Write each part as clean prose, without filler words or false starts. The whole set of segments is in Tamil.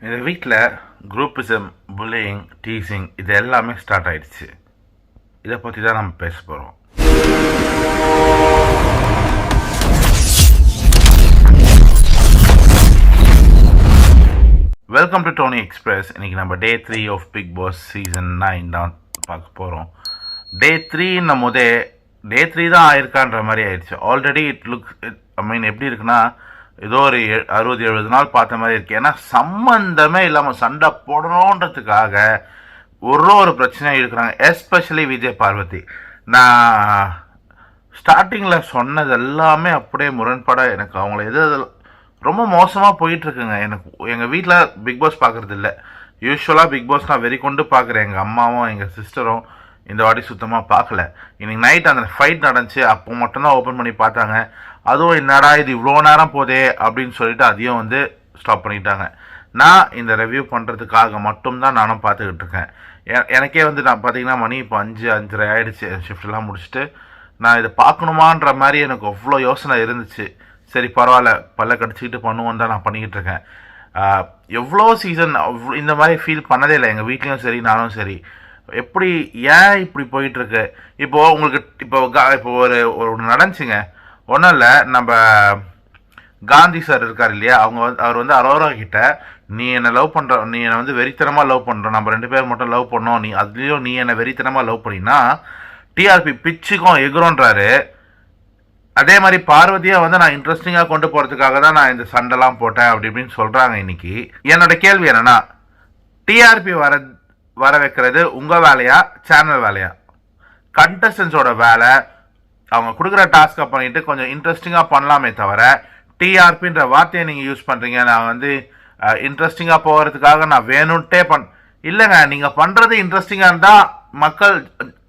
இந்த வீட்டில் குரூப்பிசம், புல்லிங், டீசிங் இது எல்லாமே ஸ்டார்ட் ஆயிடுச்சு. இதை பற்றி தான் நம்ம பேச போகிறோம். Welcome to Tony express. இன்றைக்கி நம்ம day 3 of Bigg Boss season 9 தான் பார்க்க போகிறோம். டே 3 போதே டே 3 தான் ஆயிருக்கான்ற மாதிரி ஆயிடுச்சு. ஆல்ரெடி எப்படி இருக்குன்னா ஏதோ ஒரு 60-70 நாள் பார்த்த மாதிரி இருக்கு. ஏன்னா சம்மந்தமே இல்லாமல் சண்டை போடணுன்றதுக்காக ஒரு பிரச்சனையும் இருக்கிறாங்க. எஸ்பெஷலி விஜய் பார்வதி. நான் ஸ்டார்டிங்கில் சொன்னது எல்லாமே அப்படியே முரண்பட எனக்கு அவங்கள எது ரொம்ப மோசமாக போயிட்டுருக்குங்க. எங்கள் வீட்டில் பிக் பாஸ் பார்க்குறது இல்லை. யூஸ்வலாக பிக் பாஸ் நான் வெறி கொண்டு பார்க்குறேன். எங்கள் அம்மாவும் எங்கள் சிஸ்டரும் இந்த வாட்டி சுத்தமாக பார்க்கல. இன்னைக்கு நைட் அந்த ஃபைட் நடந்துச்சு, அப்போ மட்டும்தான் ஓப்பன் பண்ணி பார்த்தாங்க. அதுவும் என்னடா இது இவ்வளோ நேரம் போதே அப்படின்னு சொல்லிட்டு அதையும் ஸ்டாப் பண்ணிட்டாங்க. நான் இந்த ரிவ்யூ பண்ணுறதுக்காக மட்டும்தான் நானும் பார்த்துக்கிட்டு இருக்கேன். எனக்கே நான் பார்த்தீங்கன்னா மணி இப்போ 5-5:30 ஆகிடுச்சு. ஷிஃப்ட்லாம் முடிச்சுட்டு நான் இதை பார்க்கணுமான்ற மாதிரி எனக்கு அவ்வளோ யோசனை இருந்துச்சு. சரி பரவாயில்ல, பல்ல கடிச்சிக்கிட்டு பண்ணுவோன்னு தான் நான் பண்ணிக்கிட்டு இருக்கேன். எவ்வளோ சீசன் இந்த மாதிரி ஃபீல் பண்ணதே இல்லை எங்கள் வீட்லேயும் சரி நானும் சரி. எப்படி ஏன் இப்படி போயிட்டுருக்கு? இப்போது உங்களுக்கு இப்போ ஒரு நடந்துச்சுங்க. ஒன்றும் இல்லை, நம்ம காந்தி சார் இருக்கார் இல்லையா, அவர் அரோரா கிட்ட நீ என்னை லவ் பண்ணுற, நீ என்னை வெறித்தனமாக லவ் பண்ணுற, நம்ம 2 பேர் மட்டும் லவ் பண்ணோம், நீ அதுலேயும் நீ என்னை வெறித்தனமாக லவ் பண்ணினா டிஆர்பி பிச்சுக்கும் எகுறோன்றாரு. அதே மாதிரி பார்வதியை நான் இன்ட்ரெஸ்டிங்காக கொண்டு போகிறதுக்காக தான் நான் இந்த சண்டைலாம் போட்டேன் அப்படி இப்படின்னு சொல்கிறாங்க. இன்னைக்கு என்னோட கேள்வி என்னென்னா, டிஆர்பி வர வைக்கிறது உங்கள் வேலையா சேனல் வேலையா? கண்டஸ்டன்ஸோட வேலை அவங்க கொடுக்குற டாஸ்க்கை பண்ணிவிட்டு கொஞ்சம் இன்ட்ரெஸ்டிங்காக பண்ணலாமே தவிர டிஆர்பின்ற வார்த்தையை நீங்கள் யூஸ் பண்ணுறீங்க. நான் இன்ட்ரெஸ்டிங்காக போகிறதுக்காக நான் வேணும்ட்டே இல்லைங்க. நீங்கள் பண்ணுறது இன்ட்ரெஸ்டிங்காக இருந்தால் மக்கள்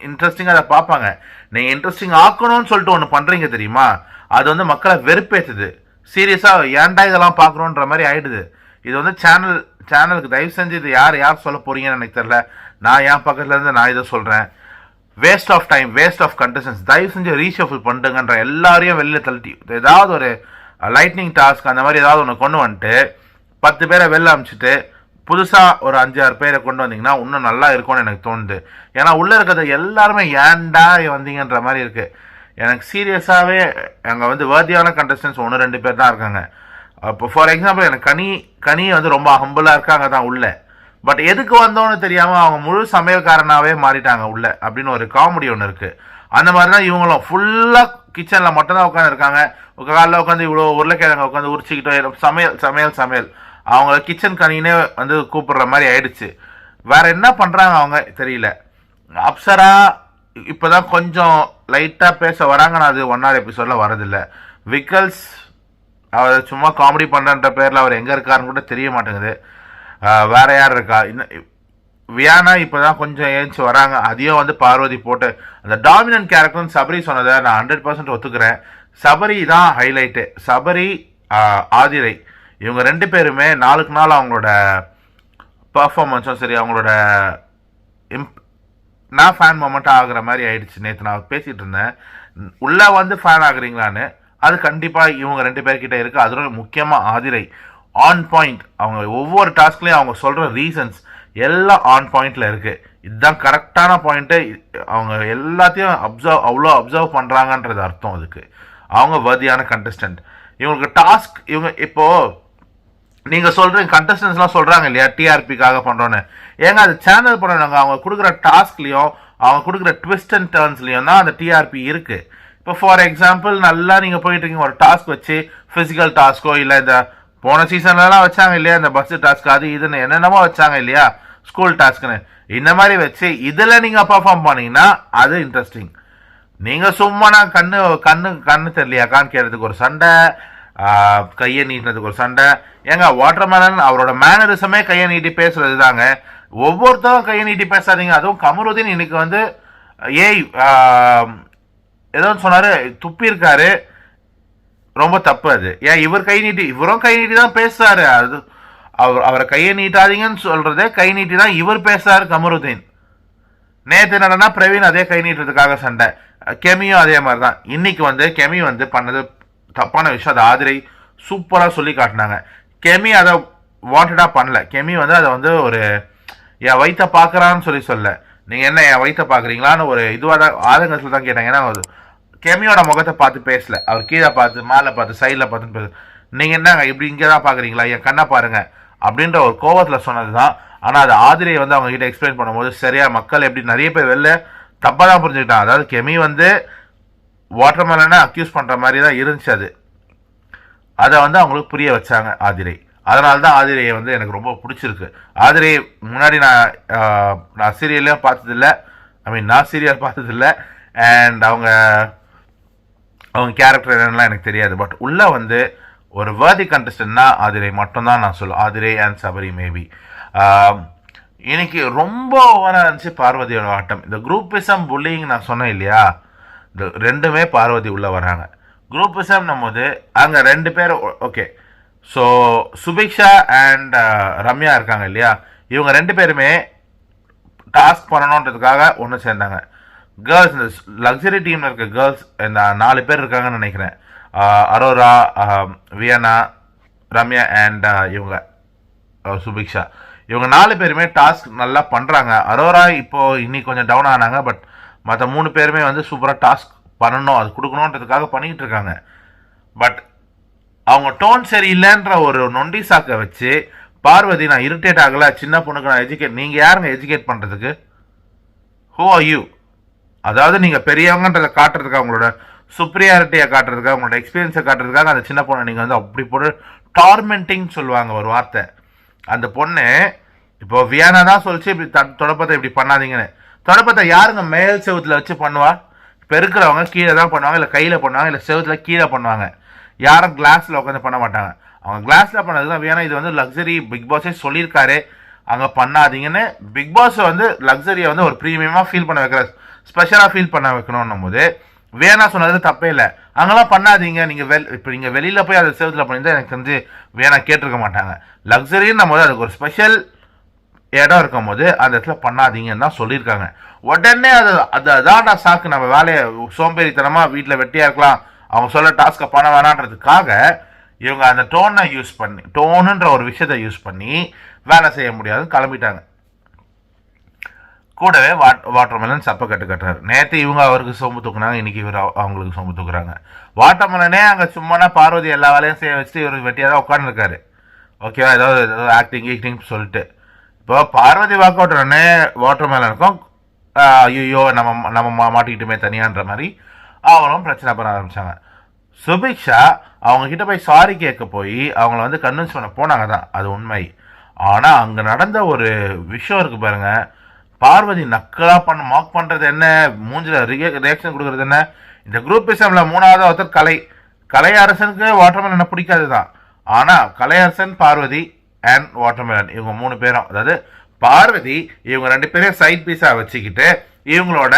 இன்ட்ரெஸ்டிங்காக அதை பார்ப்பாங்க. நீங்கள் இன்ட்ரெஸ்டிங் ஆக்கணும்னு சொல்லிட்டு ஒன்று பண்ணுறீங்க தெரியுமா, அது மக்களை வெறுப்பேற்றுது. சீரியஸாக ஏன்டா இதெல்லாம் பார்க்குறோன்ற மாதிரி ஆகிடுது. இது சேனலுக்கு தயவு செஞ்சு இது யார் சொல்ல போகிறீங்கன்னு எனக்கு தெரியல. நான் என் பக்கத்துலேருந்து நான் இதை சொல்கிறேன். Waste of time, waste of contestants. தயவு செஞ்சு ரீஷஃபில் பண்ணுங்கன்ற எல்லாரையும் வெளியில் தள்ளி ஏதாவது ஒரு லைட்னிங் டாஸ்க் அந்த மாதிரி ஏதாவது ஒன்று கொண்டு வந்துட்டு 10 பேரை வெளில அனுப்பிச்சிட்டு புதுசாக ஒரு 5-6 பேரை கொண்டு வந்தீங்கன்னா இன்னும் நல்லா இருக்கும்னு எனக்கு தோணுது. ஏன்னா உள்ளே இருக்கிறது எல்லாருமே ஏன்டா வந்தீங்கன்ற மாதிரி இருக்குது. எனக்கு சீரியஸாகவே அங்கே வேர்தியான கண்டஸ்டன்ஸ் 1-2 பேர் தான் இருக்காங்க. இப்போ ஃபார் எக்ஸாம்பிள் எனக்கு கனி ரொம்ப ஹம்பிளாக இருக்காங்க தான் உள்ளே. பட் எதுக்கு வந்தோன்னு தெரியாமல் அவங்க முழு சமையல்காரனாகவே மாறிட்டாங்க உள்ள அப்படின்னு ஒரு காமெடி ஒன்று இருக்குது. அந்த மாதிரி தான் இவங்களும் ஃபுல்லாக கிச்சனில் மட்டும்தான் உட்காந்துருக்காங்க. காலையில் உட்காந்து இவ்வளோ உருளைக்கிழங்க உட்காந்து உரிச்சிக்கிட்டோ சமையல் அவங்கள கிச்சன் கனினே கூப்பிடுற மாதிரி ஆயிடுச்சு. வேற என்ன பண்ணுறாங்க அவங்க தெரியல. அப்சரா இப்போ தான் கொஞ்சம் லைட்டாக பேச வராங்க. நான் அது 1 hour எபிசோடில் வரதில்லை. விக்கல்ஸ் அவர் சும்மா காமெடி பண்ணுறன்ற பேரில் அவர் எங்கே இருக்காருன்னு கூட தெரிய மாட்டேங்குது. வேற யார் இருக்கா? வியானா இப்போ தான் கொஞ்சம் ஏஞ்சி வராங்க. அதையும் பார்வதி போட்டு அந்த டாமினன்ட் கேரக்டர்னு சபரி சொன்னதை நான் 100% ஒத்துக்கிறேன். சபரி தான் ஹைலைட்டு. சபரி, ஆதிரை இவங்க 2 பேருமே நாளுக்கு நாள் அவங்களோட பர்ஃபார்மன்ஸும் சரி அவங்களோட நான் ஃபேன் மொமெண்ட்டாக ஆகுற மாதிரி ஆயிடுச்சு. நேற்று நான் பேசிகிட்டு இருந்தேன், உள்ளே ஃபேன் ஆகுறீங்களான்னு. அது கண்டிப்பாக இவங்க 2 பேர்கிட்ட இருக்குது. அதில் முக்கியமாக ஆதிரை ஆன் பாயிண்ட். அவங்க ஒவ்வொரு டாஸ்க்லேயும் அவங்க சொல்கிற ரீசன்ஸ் எல்லாம் ஆன் பாயிண்டில் இருக்குது. இதுதான் கரெக்டான பாயிண்ட்டு. அவங்க எல்லாத்தையும் அவ்வளோ அப்சர்வ் பண்ணுறாங்கன்றது அர்த்தம். அதுக்கு அவங்க வர்தியான கண்டஸ்டன்ட். இவங்களுக்கு டாஸ்க் இப்போது நீங்கள் சொல்கிறீங்க கண்டஸ்டன்ஸ்லாம் சொல்கிறாங்க இல்லையா டிஆர்பிக்காக பண்ணுறோன்னு. ஏங்க அது சேனல் பண்ணுறாங்க. அவங்க கொடுக்குற டாஸ்க்லேயும் அவங்க கொடுக்குற ட்விஸ்ட் அண்ட் டர்ன்ஸ்லேயும் தான் அந்த டிஆர்பி இருக்குது. இப்போ ஃபார் எக்ஸாம்பிள் நல்லா நீங்கள் போயிட்டுருக்கீங்க ஒரு டாஸ்க் வச்சு, ஃபிசிக்கல் டாஸ்க்கோ இல்லை இந்த போன சீசன்லலாம் வச்சாங்க இல்லையா இந்த பஸ் டாஸ்க், அது இதுன்னு என்னென்னமோ வச்சாங்க இல்லையா ஸ்கூல் டாஸ்க்குன்னு. இந்த மாதிரி வச்சு இதில் நீங்கள் பர்ஃபார்ம் பண்ணிங்கன்னா அது இன்ட்ரெஸ்டிங். நீங்கள் சும்மா நான் கண்ணு தெரியலையா காமிக்கிறதுக்கு ஒரு சண்டை, கையை நீட்டுறதுக்கு ஒரு சண்டை. ஏங்க வாட்டர்மேலன் அவரோட மேனரிசமே கையை நீட்டி பேசுறது தாங்க. ஒவ்வொருத்தரும் கையை நீட்டி பேசாதீங்க. அதுவும் கமருதீன் இன்னைக்கு ஏய் ஏதோ சொன்னார், துப்பியிருக்காரு, ரொம்ப தப்பு அது. ஏன் இவரும் கை நீட்டி தான் பேசுறாரு. அது அவரை கையை நீட்டாதீங்கன்னு சொல்றதே கை நீட்டி தான் இவர் பேசுறாரு கமருதீன். நேற்று என்னன்னா பிரவீன் அதே கை நீட்டுறதுக்காக சண்டை. கெமியும் அதே மாதிரி தான். இன்னைக்கு கெமி பண்ணது தப்பான விஷயம். அது ஆதிரை சூப்பராக சொல்லி காட்டினாங்க. கெமி அதை வாண்டடாக பண்ணல. கெமி வந்து அதை வந்து ஒரு என் வயிற்ற பார்க்குறான்னு சொல்ல, நீங்கள் என்ன என் வயிற்ற பார்க்குறீங்களான்னு ஒரு இதுவாக தான் ஆதங்கத்தில் தான் கேட்டாங்க. ஏன்னா கெமியோட முகத்தை பார்த்து பேசல, அவர் கீழே பார்த்து மேலே பார்த்து சைடில் பார்த்துன்னு பேச, நீங்கள் என்னங்க இப்படி இங்கே தான் பார்க்குறீங்களா, என் கண்ணை பாருங்கள் அப்படின்ற ஒரு கோவத்தில் சொன்னது தான். ஆனால் அது ஆதிரியை வந்து அவங்க கிட்ட எக்ஸ்பிளைன் பண்ணும்போது சரியா மக்கள் எப்படி நிறைய பேர் வெளில தப்பாக தான் புரிஞ்சுக்கிட்டான். அதாவது கெமி வந்து வாட்டர்மெலனை அக்யூஸ் பண்ணுற மாதிரி தான் இருந்துச்சு. அதை வந்து அவங்களுக்கு புரிய வச்சாங்க ஆதிரை. அதனால தான் ஆதிரையை வந்து எனக்கு ரொம்ப பிடிச்சிருக்கு. ஆதிரை முன்னாடி நான் சீரியல்லையும் பார்த்ததில்ல, நான் சீரியல் பார்த்ததில்ல. அண்ட் அவங்க கேரக்டர் என்னென்னலாம் எனக்கு தெரியாது. பட் உள்ளே வந்து ஒரு வேர்தி கண்டஸ்டன்ட்னா ஆதிரை மட்டும்தான் நான் சொல்லுவேன். Aadhirai and Sabari maybe. இன்னைக்கு ரொம்ப ஓவராக இருந்துச்சு பார்வதியோட ஆட்டம். இந்த குரூப்பிசம் புல்லிங் நான் சொன்னேன் இல்லையா, இந்த ரெண்டுமே பார்வதி உள்ளே வராங்க. குரூப்பிசம் போது அங்கே 2 பேர் okay. So Subiksha and Ramya இருக்காங்க இல்லையா, இவங்க 2 பேருமே டாஸ்க் பண்ணணுன்றதுக்காக ஒன்று சேர்ந்தாங்க. கேர்ள்ஸ், இந்த லக்ஸரி டீமில் இருக்க கேர்ள்ஸ் இந்த 4 பேர் இருக்காங்கன்னு நினைக்கிறேன். அரோரா, வியனா, ரம்யா அண்ட் இவங்க சுபிக்ஷா. இவங்க 4 பேருமே டாஸ்க் நல்லா பண்ணுறாங்க. அரோரா இப்போது இன்னைக்கு கொஞ்சம் டவுன் ஆனாங்க. பட் மற்ற 3 பேருமே வந்து சூப்பராக டாஸ்க் பண்ணணும், அது கொடுக்கணுன்றதுக்காக பண்ணிக்கிட்டு இருக்காங்க. பட் அவங்க டோன் சரியில்லைன்ற ஒரு நொண்டி சாக்கை வச்சு பார்வதி நான் இரிட்டேட் ஆகலை, சின்ன பொண்ணுக்கு நான் எஜுகேட், நீங்கள் யாருங்க எஜுகேட் பண்ணுறதுக்கு? Who are you? அதாவது நீங்கள் பெரியவங்கன்றதை காட்டுறதுக்காக, உங்களோட சுப்ரியாரிட்டியை காட்டுறதுக்காக, உங்களோட எக்ஸ்பீரியன்ஸை காட்டுறதுக்காக அந்த சின்ன பொண்ணை நீங்கள் வந்து அப்படி போட்டு டார்மெண்டிங் சொல்லுவாங்க ஒரு வார்த்தை. அந்த பொண்ணு இப்போ வியானா தான் சொல்லிச்சு இப்படி தொடப்பத்தை இப்படி பண்ணாதீங்கன்னு. தொடப்பத்தை யாருங்க மேல் செவத்தில் வச்சு பண்ணுவா? இப்போ இருக்கிறவங்க கீழே தான் பண்ணுவாங்க, இல்லை கையில் பண்ணுவாங்க, இல்லை செவத்தில் கீழே பண்ணுவாங்க. யாரும் கிளாஸில் உட்காந்து பண்ண மாட்டாங்க. அவங்க கிளாஸில் பண்ணது தான் வியானா. இது வந்து லக்ஸரி பிக் பாஸே சொல்லியிருக்காரு அங்கே பண்ணாதீங்கன்னு. பிக் பாஸ் வந்து லக்ஸரியை வந்து ஒரு ப்ரீமியமாக ஃபீல் பண்ண வைக்கிற, ஸ்பெஷலாக ஃபீல் பண்ண வைக்கணும் போது வேணா சொன்னது தப்பே இல்லை. அங்கெல்லாம் பண்ணாதீங்க, நீங்கள் இப்போ நீங்கள் வெளியில் போய் அதை சேவத்தில் பண்ணியிருந்தா எனக்கு வந்து வேணா கேட்டிருக்க மாட்டாங்க. லக்ஸரின்னு போது அதுக்கு ஒரு ஸ்பெஷல் இடம் இருக்கும் போது அந்த இடத்துல பண்ணாதீங்கன்னு தான் சொல்லியிருக்காங்க. உடனே அதான்டா சாக்கு, நம்ம வேலையை சோம்பேறித்தனமாக வீட்டில் வெட்டியாக இருக்கலாம், அவங்க சொல்ல டாஸ்க்கை பண்ண வேணான்றதுக்காக இவங்க அந்த டோனை யூஸ் பண்ணி, டோனுன்ற ஒரு விஷயத்தை யூஸ் பண்ணி வேலை செய்ய முடியாதுன்னு கிளம்பிட்டாங்க. கூடவே வாட்டர்மெலன் சப்பை கட்டுறாரு. நேற்று இவங்க அவருக்கு சோம்பு தூக்குனாங்க, இன்னைக்கு இவர் அவங்களுக்கு சோம்பு தூக்குறாங்க. வாட்டர்மெலனே அங்கே சும்மானா பார்வதி எல்லா வேலையும் செய்ய வச்சுட்டு இவருக்கு வெட்டியாக தான் உட்காந்துருக்காரு. ஓகேவா, ஏதாவது ஆக்டிங் சொல்லிட்டு. இப்போ பார்வதி வாக் அவுட் உடனே வாட்டர்மெலனுக்கும் ஐயோ நம்ம மாட்டிக்கிட்டுமே தனியான்ற மாதிரி அவங்களும் பிரச்சனை பண்ண ஆரம்பித்தாங்க. சுபிக்ஷா அவங்க கிட்ட போய் சாரி கேட்க போய் அவங்கள வந்து கன்வின்ஸ் பண்ண போனாங்க தான், அது உண்மை. ஆனால் அங்கே நடந்த ஒரு விஷயம் இருக்குது பாருங்க. பார்வதி நக்கலாக மார்க் பண்ணுறது என்ன, மூஞ்சில் ரியாக்ஷன் கொடுக்குறது என்ன. இந்த குரூப்பிசமில் 3வது ஒருத்தர் கலையரசனுக்கு வாட்டர்மெலனை பிடிக்காது தான். ஆனால் கலையரசன், பார்வதி அண்ட் வாட்டர்மெலன் இவங்க 3 பேரும், அதாவது பார்வதி இவங்க 2 பேரையும் சைட் பீஸாக வச்சுக்கிட்டு இவங்களோட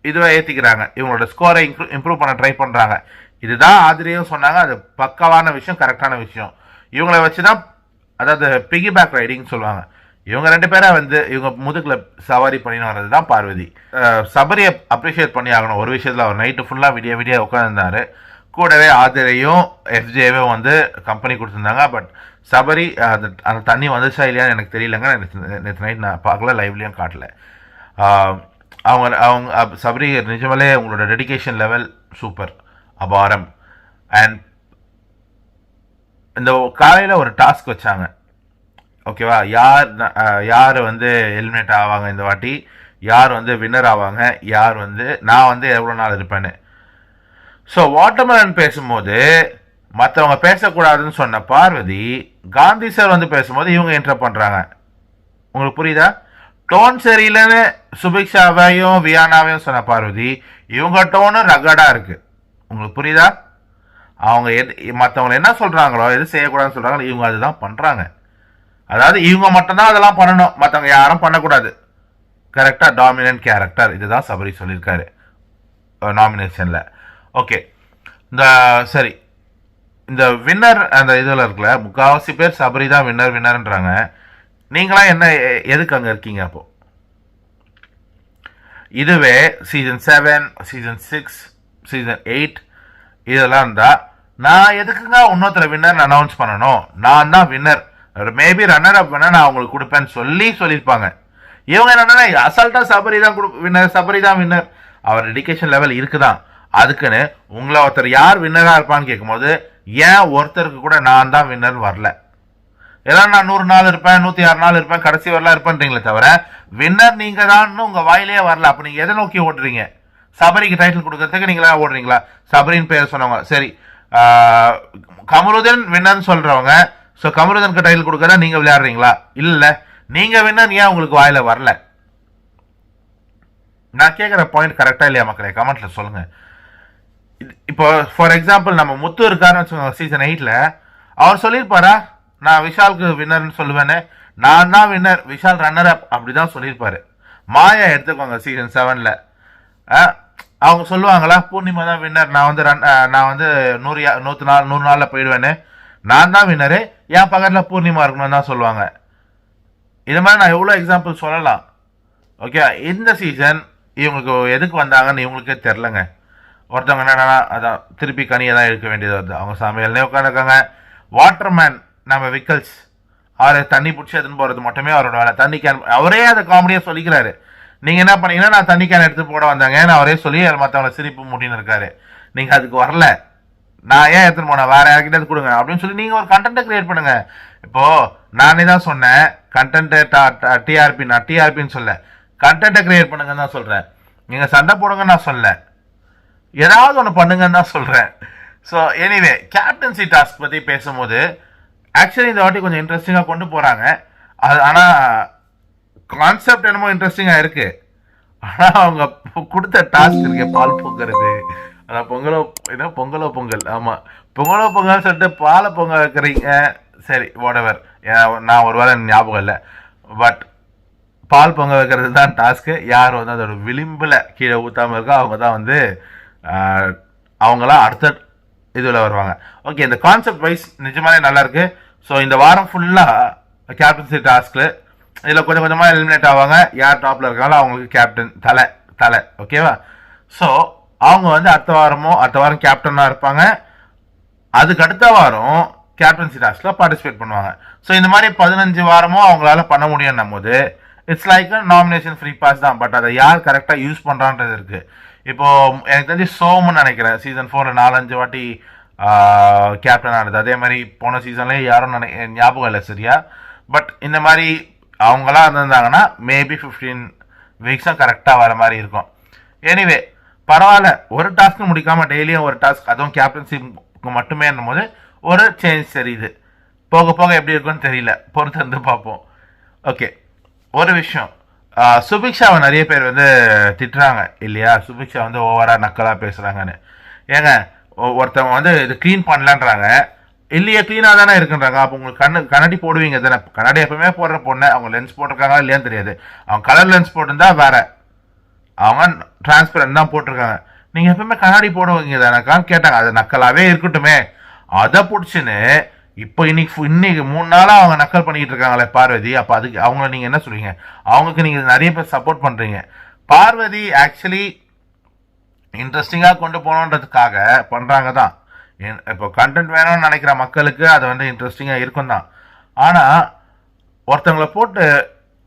இதுவை ஏற்றிக்கிறாங்க, இவங்களோட ஸ்கோரை இம்ப்ரூவ் பண்ண ட்ரை பண்ணுறாங்க. இதுதான் ஆதிரியும் சொன்னாங்க, அது பக்கவான விஷயம், கரெக்டான விஷயம். இவங்களை வச்சு தான், அதாவது பிகி பேக் ரைடிங் சொல்லுவாங்க. இவங்க 2 பேரை வந்து இவங்க முதுகில் சவாரி பண்ணின்னு வர்றது தான் பார்வதி. சபரியை அப்ரிஷியேட் பண்ணி ஆகணும் ஒரு விஷயத்தில். அவர் நைட்டு ஃபுல்லாக விடிய உட்காந்துருந்தார். கூடவே ஆதிரையும் எஃப்ஜேவும் வந்து கம்பெனி கொடுத்துருந்தாங்க. பட் சபரி அந்த தண்ணி வந்துச்சா இல்லையான்னு எனக்கு தெரியலங்க. நேற்று நைட் நான் பார்க்கல, லைவ்லேயும் காட்டல. அவங்க சபரி நிஜமாலே உங்களோட டெடிகேஷன் லெவல் சூப்பர், அபாரம். அண்ட் இந்த காலையில் ஒரு டாஸ்க் வச்சாங்க, ஓகேவா, யார் வந்து எலிமினேட் ஆவாங்க இந்த வாட்டி, யார் வந்து வின்னர் ஆவாங்க, யார் வந்து நான் வந்து எவ்வளோ நாள் இருப்பேன்னு. ஸோ வாட்டர்மெலன் பேசும்போது மற்றவங்க பேசக்கூடாதுன்னு சொன்ன பார்வதி, காந்தி சார் வந்து பேசும்போது இவங்க என்டர் பண்ணுறாங்க. உங்களுக்கு புரியுதா? டோன் சரியில்லைன்னு சுபிக்ஷாவையும் வியானாவையும் சொன்ன பார்வதி, இவங்க டோனும் ரகடாக இருக்குது. உங்களுக்கு புரியுதா? அவங்க மற்றவங்களை என்ன சொல்கிறாங்களோ, எது செய்யக்கூடாதுன்னு சொல்கிறாங்களோ, இவங்க அதுதான் பண்ணுறாங்க. அதாவது இவங்க மட்டும்தான் அதெல்லாம் பண்ணணும், மற்றவங்க யாரும் பண்ணக்கூடாது. கரெக்டாக டாமினன்ட் கேரக்டர், இதுதான் சபரி சொல்லியிருக்காரு நாமினேஷனில். ஓகே, சரி, இந்த வின்னர் அந்த இதில் இருக்கல முக்கால்வாசி பேர் சபரி தான் வின்னர்ன்றாங்க. நீங்களாம் என்ன எதுக்கு அங்கே இருக்கீங்க? அப்போ இதுவே சீசன் 7, சீசன் 6, சீசன் 8 இதெல்லாம் இருந்தால் நான் எதுக்குங்க இன்னொருத்தர வின்னர் அனௌன்ஸ் பண்ணணும்? நான் தான் வின்னர், மேபி ரன்னர் அப் வேணா நான் அவங்களுக்கு கொடுப்பேன்னு சொல்லியிருப்பாங்க. இவங்க என்னன்னா அசால்ட்டா சபரி தான் வின்னர், சபரி தான் வின்னர். அவர் டெடிகேஷன் லெவல் இருக்குதான். அதுக்குன்னு உங்களை ஒருத்தர் யார் வின்னரா இருப்பான்னு கேட்கும்போது ஏன் ஒருத்தருக்கு கூட நான் தான் வின்னர் வரல. எல்லாம் நான் 100 நாள் இருப்பேன், 106 நாள் இருப்பேன், கடைசி வரலாம் இருப்பேன்றீங்களே தவிர வின்னர் நீங்க தான் உங்க வாயிலே வரல. அப்ப நீங்க எதை நோக்கி ஓடுறீங்க? சபரிக்கு டைட்டில் கொடுக்கறதுக்கு நீங்களா ஓடுறீங்களா? சபரின் பேர் சொன்னவங்க சரி, கமருதன் வின்னர்னு சொல்றவங்க, ஸோ கமருதனுக்கு டைட்டில் கொடுக்கறதா நீங்க விளையாடுறீங்களா? இல்ல, நீங்க வின்னர் ஏன் உங்களுக்கு வாயில வரல? நான் கேட்குற பாயிண்ட் கரெக்டா இல்லையா மக்களே? கமெண்ட்ல சொல்லுங்க. இப்போ ஃபார் எக்ஸாம்பிள் நம்ம முத்து இருக்காருன்னு வச்சுக்கோங்க, சீசன் 8ல் அவர் சொல்லியிருப்பாரா நான் விஷாலுக்கு வின்னர்னு சொல்லுவேன்னு? நான் தான் வின்னர், விஷால் ரன்னர் அப், அப்படிதான் சொல்லியிருப்பாரு. மாயா எடுத்துக்கோங்க சீசன் 7ல், அவங்க சொல்லுவாங்களா பூர்ணிமா தான் வின்னர், நான் வந்து 100 நாளில் போயிடுவேன்னு? நான் தான் வின்னரு, என் பக்கத்தில் பூர்ணிமா இருக்கணும்னு தான் சொல்லுவாங்க. இது மாதிரி நான் எவ்வளோ எக்ஸாம்பிள் சொல்லலாம். ஓகே, இந்த சீசன் இவங்களுக்கு எதுக்கு வந்தாங்கன்னு இவங்களுக்கே தெரிலங்க. ஒருத்தவங்க என்னன்னா அதான் திருப்பி கனியை தான் இருக்க வேண்டியது வருது. அவங்க சமையல்னே உட்காந்துருக்காங்க. வாட்டர்மேன் நம்ம விக்கல்ஸ், அவரை தண்ணி பிடிச்சி எடுத்துன்னு போகிறது மட்டுமே அவரோட வேலை. தண்ணி கேன் அவரே அதை காமெடியாக சொல்லிக்கிறாரு. நீங்கள் என்ன பண்ணீங்கன்னா நான் தண்ணி கேன் எடுத்து போட வந்தாங்கன்னு அவரே சொல்லி மற்றவங்களை சிரிப்பு மூட்டின்னு இருக்காரு. நீங்கள் அதுக்கு வரல, நான் ஏன் எடுத்துன்னு போனேன், வேற யார்கிட்ட கொடுங்க அப்படின்னு சொல்லி நீங்கள் ஒரு கண்டென்ட்டை கிரியேட் பண்ணுங்க. இப்போ நானே தான் சொன்னேன் கண்டென்ட்டை டிஆர்பி, நான் டிஆர்பின்னு சொல்ல, கண்டென்ட்டை கிரியேட் பண்ணுங்கன்னு தான் சொல்கிறேன். நீங்கள் சண்டை போடுங்கன்னு நான் சொல்ல, ஏதாவது ஒன்று பண்ணுங்கன்னு தான் சொல்கிறேன். ஸோ எனிவே, கேப்டன்சி டாஸ்க் பற்றி பேசும்போது ஆக்சுவலி இந்த வாட்டி கொஞ்சம் இன்ட்ரெஸ்டிங்காக கொண்டு போகிறாங்க. அது ஆனால் கான்செப்ட் என்னமோ இன்ட்ரெஸ்டிங்காக இருக்குது. ஆனால் அவங்க கொடுத்த டாஸ்க் இருக்கு, பால் பொங்குறது, அதான் பொங்கல், ஆமாம் பொங்கல் சொல்லிட்டு பாலை பொங்க வைக்கிறீங்க. சரி வாட்எவர், நான் ஒரு வேளை ஞாபகம் இல்லை, பட் பால் பொங்க வைக்கிறது தான் டாஸ்க்கு. யார் வந்து அதோட விளிம்பில் கீழே ஊற்றாமல் இருக்கோ அவங்க தான் வந்து அவங்களாம் அடுத்த இதில் வருவாங்க. ஓகே, இந்த கான்செப்ட் வைஸ் நிஜமாலே நல்லா இருக்கு. ஸோ இந்த வாரம் ஃபுல்லாக கேப்டன்சி டாஸ்கில் இதில் கொஞ்சம் கொஞ்சமாக எலிமினேட் ஆவாங்க. யார் டாப்பில் இருக்காங்களோ அவங்களுக்கு கேப்டன் தலை ஓகேவா? ஸோ அவங்க வந்து அடுத்த வாரம் கேப்டனாக இருப்பாங்க. அதுக்கு அடுத்த வாரம் கேப்டன்சி டாஸ்கில் பார்ட்டிசிபேட் பண்ணுவாங்க. ஸோ இந்த மாதிரி 15 வாரமும் அவங்களால பண்ண முடியும்னும் போது it's like nomination free pass தான். பட் அதை யார் கரெக்டாக யூஸ் பண்ணுறான்றது இருக்குது. இப்போ எனக்கு தெரிஞ்சு சோமுன்னு நினைக்கிறேன் சீசன் 4 4-5 வாட்டி கேப்டன் ஆனது. அதே மாதிரி போன சீசன்லேயே யாரும் ஞாபகம் இல்லை சரியா. பட் இந்த மாதிரி அவங்களாம் இருந்திருந்தாங்கன்னா மேபி 15 வீக்ஸும் கரெக்டாக வர மாதிரி இருக்கும். எனிவே பரவாயில்ல, ஒரு டாஸ்க்கு முடிக்காமல் டெய்லியும் ஒரு டாஸ்க், அதுவும் கேப்டன்சிக்கு மட்டுமே போது ஒரு சேஞ்ச் தெரியுது. போக போக எப்படி இருக்குன்னு தெரியல, பொறுத்து இருந்து பார்ப்போம். ஓகே, ஒரு விஷயம், சுபிக்ஷாவை நிறைய பேர் வந்து திட்டுறாங்க இல்லையா? சுபிக்ஷா வந்து ஓவராக நக்கலாக பேசுகிறாங்கன்னு. ஏங்க, ஒருத்தவங்க வந்து இது க்ளீன் பண்ணலான்றாங்க, இல்லையா க்ளீனாக தானே இருக்குன்றாங்க. அப்போ உங்களுக்கு கண்ணாடி போடுவீங்க தானே? கண்ணாடி எப்பவுமே போடுற பொண்ணு, அவங்க லென்ஸ் போட்டிருக்காங்களா இல்லையான்னு தெரியாது. அவங்க கலர் லென்ஸ் போட்டிருந்தா வேற, அவங்க டிரான்ஸ்பரண்ட் தான் போட்டிருக்காங்க. நீங்கள் எப்பவுமே கண்ணாடி போடுவீங்க தானேக்கான்னு கேட்டாங்க. அது நக்கலாகவே இருக்கட்டுமே, அதை பிடிச்சின்னு இப்போ இன்னைக்கு 3 நாளாக அவங்க நக்கல் பண்ணிக்கிட்டு இருக்காங்களே பார்வதி. அப்போ அதுக்கு அவங்கள நீங்கள் என்ன சொல்லுவீங்க? அவங்களுக்கு நீங்கள் நிறைய பேர் சப்போர்ட் பண்ணுறீங்க. பார்வதி ஆக்சுவலி இன்ட்ரெஸ்டிங்காக கொண்டு போகணுன்றதுக்காக பண்ணுறாங்க தான். இப்போ கண்டென்ட் வேணும்னு நினைக்கிற மக்களுக்கு அது வந்து இன்ட்ரெஸ்டிங்காக இருக்கும் தான். ஆனால் ஒருத்தவங்களை போட்டு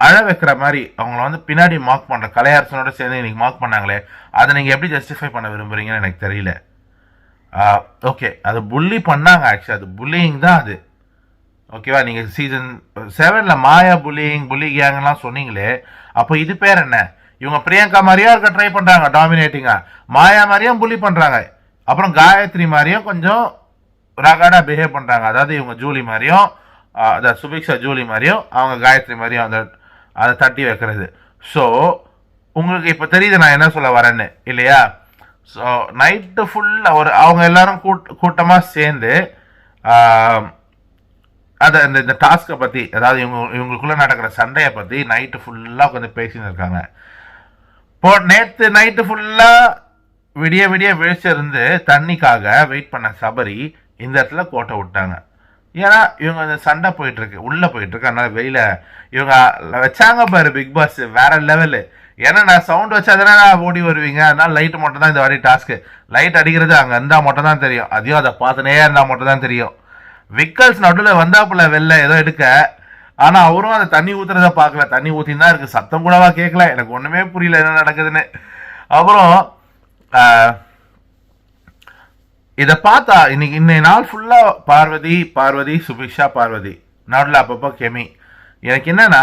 அழ வைக்கிற மாதிரி அவங்கள வந்து பின்னாடி மார்க் பண்ணுற கலையரசனோட சேர்ந்து இன்னைக்கு மார்க் பண்ணாங்களே, அதை நீங்கள் எப்படி ஜஸ்டிஃபை பண்ண விரும்புகிறீங்கன்னு எனக்கு தெரியல. ஓகே, அது புள்ளி பண்ணாங்க, ஆக்சுவலி அது புல்லிங் தான் அது. ஓகேவா? நீங்கள் சீசன் 7ல் மாயா புள்ளி கேங்லாம் சொன்னீங்களே, அப்போ இது பேர் என்ன? இவங்க பிரியங்கா மாதிரியும் இருக்க ட்ரை பண்ணுறாங்க டாமினேட்டிங்காக, மாயா மாதிரியும் புள்ளி பண்ணுறாங்க, அப்புறம் காயத்ரி மாதிரியும் கொஞ்சம் ரகாடாக பிஹேவ் பண்ணுறாங்க. அதாவது இவங்க ஜூலி மாதிரியும், அதாவது சுபிக்ஷா ஜூலி மாதிரியும், அவங்க காயத்ரி மாதிரியும் அதை தட்டி வைக்கிறது. ஸோ உங்களுக்கு இப்போ தெரியுது நான் என்ன சொல்ல வரேன்னு இல்லையா? ஸோ நைட்டு ஃபுல்லாக அவங்க எல்லாரும் கூட்டமாக சேர்ந்து அதை இந்த டாஸ்கை பற்றி, அதாவது இவங்களுக்குள்ளே நடக்கிற சண்டையை பற்றி நைட்டு ஃபுல்லாக கொஞ்சம் பேசின்னு இருக்காங்க. நேற்று நைட்டு ஃபுல்லாக விடிய விழிச்சிருந்து தண்ணிக்காக வெயிட் பண்ண சபரி இந்த இடத்துல கோட்டை விட்டாங்க. ஏன்னா இவங்க அந்த சண்டை போயிட்டுருக்கு, உள்ளே போயிட்டுருக்கு, அதனால வெயில இவங்க வச்சாங்க பாரு பிக் பாஸ் வேற லெவலு. ஏன்னா நான் சவுண்ட் வச்சாதானே ஓடி வருவீங்க, அதனால லைட்டு மட்டும் தான் இந்த வாட்டி டாஸ்க்கு. லைட் அடிக்கிறது அங்கே இருந்தால் மட்டும் தான் தெரியும், அதையும் அதை பார்த்துனே இருந்தால் மட்டும் தான் தெரியும். விக்கல்ஸ் நடுவில் வந்தாப்புல வெளில ஏதோ எடுக்க, ஆனால் அவரும் அந்த தண்ணி ஊற்றுறத பார்க்கல. தண்ணி ஊற்றின்னு தான் இருக்குது, சத்தம் கூடவா கேட்கல. எனக்கு ஒன்றுமே புரியல என்ன நடக்குதுன்னு. அப்புறம் இதை பார்த்தா இன்னைக்கு நாள் ஃபுல்லாக பார்வதி பார்வதி சுபிக்ஷா பார்வதி, நடுவில் அப்பப்போ கெமி. எனக்கு என்னன்னா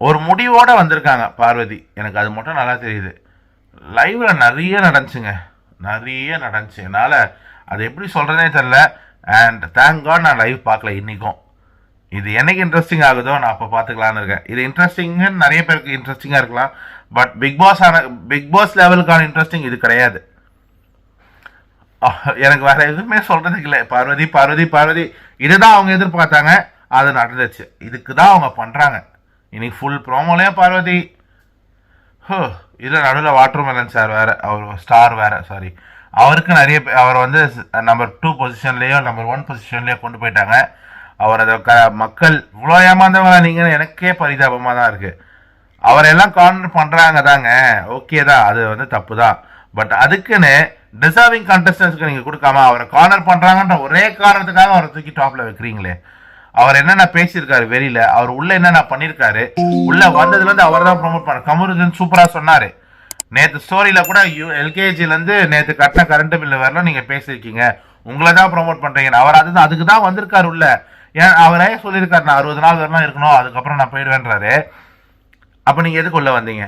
ஒரு முடிவோட வந்திருக்காங்க பார்வதி, எனக்கு அது மட்டும் நல்லா தெரியுது. லைவ்ல நிறைய நடந்துச்சுங்க, நிறைய நடந்துச்சு. என்னால் அது எப்படி சொல்றதே தெரியல. அண்ட் தேங்க் காட் நான் லைவ் பார்க்கல இன்னைக்கும். இது என்னைக்கு இன்ட்ரெஸ்டிங் ஆகுதோ நான் அப்போ பார்த்துக்கலான்னு இருக்கேன். இது இன்ட்ரெஸ்டிங்னு நிறைய பேருக்கு இன்ட்ரெஸ்டிங்காக இருக்கலாம், பட் பிக் பாஸ் லெவலுக்கான இன்ட்ரெஸ்டிங் இது கிடையாது. எனக்கு வேற எதுவுமே சொல்றதுக்கு இல்லை. பார்வதி பார்வதி பார்வதி இதுதான் அவங்க எதிர்பார்த்தாங்க, அது நடந்துச்சு. இதுக்கு தான் அவங்க பண்றாங்க. இன்னைக்கு ஃபுல் ப்ரோமோலயே பார்வதி. இதில் நடுவில் வாட்டர்மெலன் சார் வேற, அவர் ஸ்டார் வேற, சாரி, அவருக்கு நிறைய அவர் வந்து நம்பர் 2 பொசிஷன்லேயோ நம்பர் 1 பொசிஷன்லேயோ கொண்டு போயிட்டாங்க. அவர் அதை மக்கள் இவ்வளோ ஏமாந்தவங்க நீங்கள் எனக்கே பரிதாபமாக தான் இருக்குது. அவரெல்லாம் கார்னர் பண்ணுறாங்க தாங்க, ஓகே தான், அது வந்து தப்பு தான். பட் அதுக்குன்னு டிசர்விங் கண்டஸ்டன்ஸ்க்கு நீங்கள் கொடுக்காம அவரை கார்னர் பண்ணுறாங்கன்ற ஒரே காரணத்துக்காக அவரை தூக்கி டாப்பில் வைக்கிறீங்களே. அவர் என்னென்ன பேசியிருக்காரு வெளியில, அவர் உள்ள என்னென்ன பண்ணியிருக்காரு, உள்ள வந்ததுலேருந்து அவர் தான் ப்ரொமோட் பண்ண. கமருதீன் சூப்பராக சொன்னார் நேற்று ஸ்டோரியில் கூட, எல்கேஜிலேருந்து நேற்று கட்டின கரண்ட் பில்லு வரலாம் நீங்கள் பேசியிருக்கீங்க, உங்களை தான் ப்ரொமோட் பண்ணுறீங்க. அவர் அதுக்கு தான் வந்திருக்காரு உள்ள. ஏன் அவரே சொல்லியிருக்காரு நான் 60 நாள் வரலாம் இருக்கணும், அதுக்கப்புறம் நான் போயிடுவேன்றாரு. அப்போ நீங்கள் எதுக்கு உள்ள வந்தீங்க?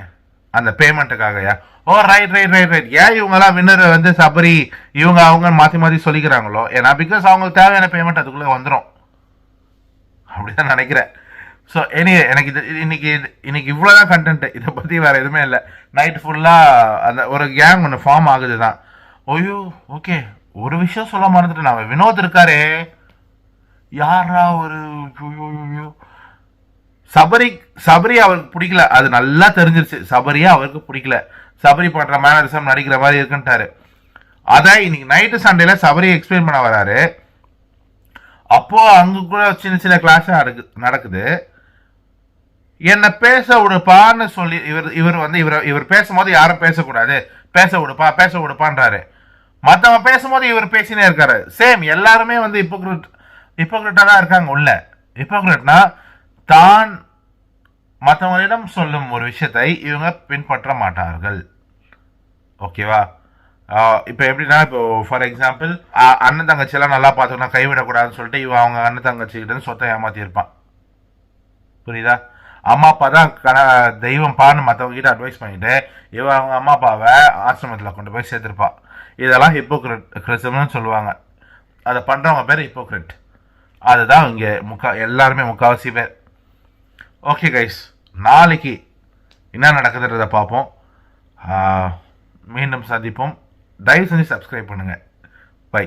அந்த பேமெண்ட்டுக்காகயா? ஓ ரைட் ரைட் ரைட் ரைட். ஏன் இவங்கெல்லாம் வின்னர் வந்து சபரி இவங்க அவங்க மாற்றி மாற்றி சொல்லிக்கிறாங்களோ, ஏன்னா பிகாஸ் அவங்களுக்கு தேவையான பேமெண்ட் அதுக்குள்ளே வந்துடும், அப்படிதான் நினைக்கிறேன். ஸோ எனக்கு இன்னைக்கு இவ்வளோதான் கண்டென்ட், இதை பற்றி வேற எதுவுமே இல்லை. நைட் ஃபுல்லாக அந்த ஒரு கேங் ஒன்று ஃபார்ம் ஆகுது தான். ஓய்யோ ஓகே, ஒரு விஷயம் சொல்ல மறந்துட்டு, நான் வினோத் இருக்காரே, யாரா ஒரு சபரி அவருக்கு பிடிக்கல, அது நல்லா தெரிஞ்சிருச்சு. சபரியா அவருக்கு பிடிக்கல, சபரி பண்ற மேனரிசம் நடிக்கிற மாதிரி இருக்குன்ட்டாரு. அதான் இன்னைக்கு நைட்டு சண்டேல சபரி எக்ஸ்பிளைன் பண்ண வராரு. அப்போ அங்க கூட சின்ன சின்ன கிளாஸ் நடக்குது. என்ன பேச விடுப்பான்னு சொல்லி இவர் பேசும்போது யாரும் பேசக்கூடாது, பேச விடுப்பான்றாரு. மற்றவன் பேசும்போது இவர் பேசினே இருக்காரு. சேம் எல்லாருமே வந்து ஹிப்போக்ரிட்டா தான் இருக்காங்க உள்ள. ஹிப்போக்ரிட்னா தான் மற்றவங்களிடம் சொல்லும் ஒரு விஷயத்தை இவங்க பின்பற்ற மாட்டார்கள். ஓகேவா? இப்போ எப்படின்னா, இப்போ ஃபார் எக்ஸாம்பிள் அண்ணன் தங்கச்சியெல்லாம் நல்லா பார்த்துக்கணும், கைவிடக்கூடாதுன்னு சொல்லிட்டு இவன் அவங்க அண்ணன் தங்கச்சிக்கிட்ட சொத்தை ஏமாத்திருப்பான். புரியுதா? அம்மா அப்பா தான் தெய்வம் பான்னு மற்றவங்க கிட்ட அட்வைஸ் பண்ணிட்டு இவன் அவங்க அம்மா அப்பாவை ஆசிரமத்தில் கொண்டு போய் சேர்த்துருப்பான். இதெல்லாம் ஹிப்போக்ரிட்டிசம்னு சொல்லுவாங்க. அதை பண்ணுறவங்க பேர் ஹிப்போக்ரிட். அதுதான் இங்கே எல்லாருமே முக்கால்வாசி பேர். ஓகே கைஸ், நாளைக்கு என்ன நடக்குதுன்றதை பார்ப்போம். மீண்டும் சந்திப்போம். தயவு செஞ்சு சப்ஸ்கிரைப் பண்ணுங்கள். பை.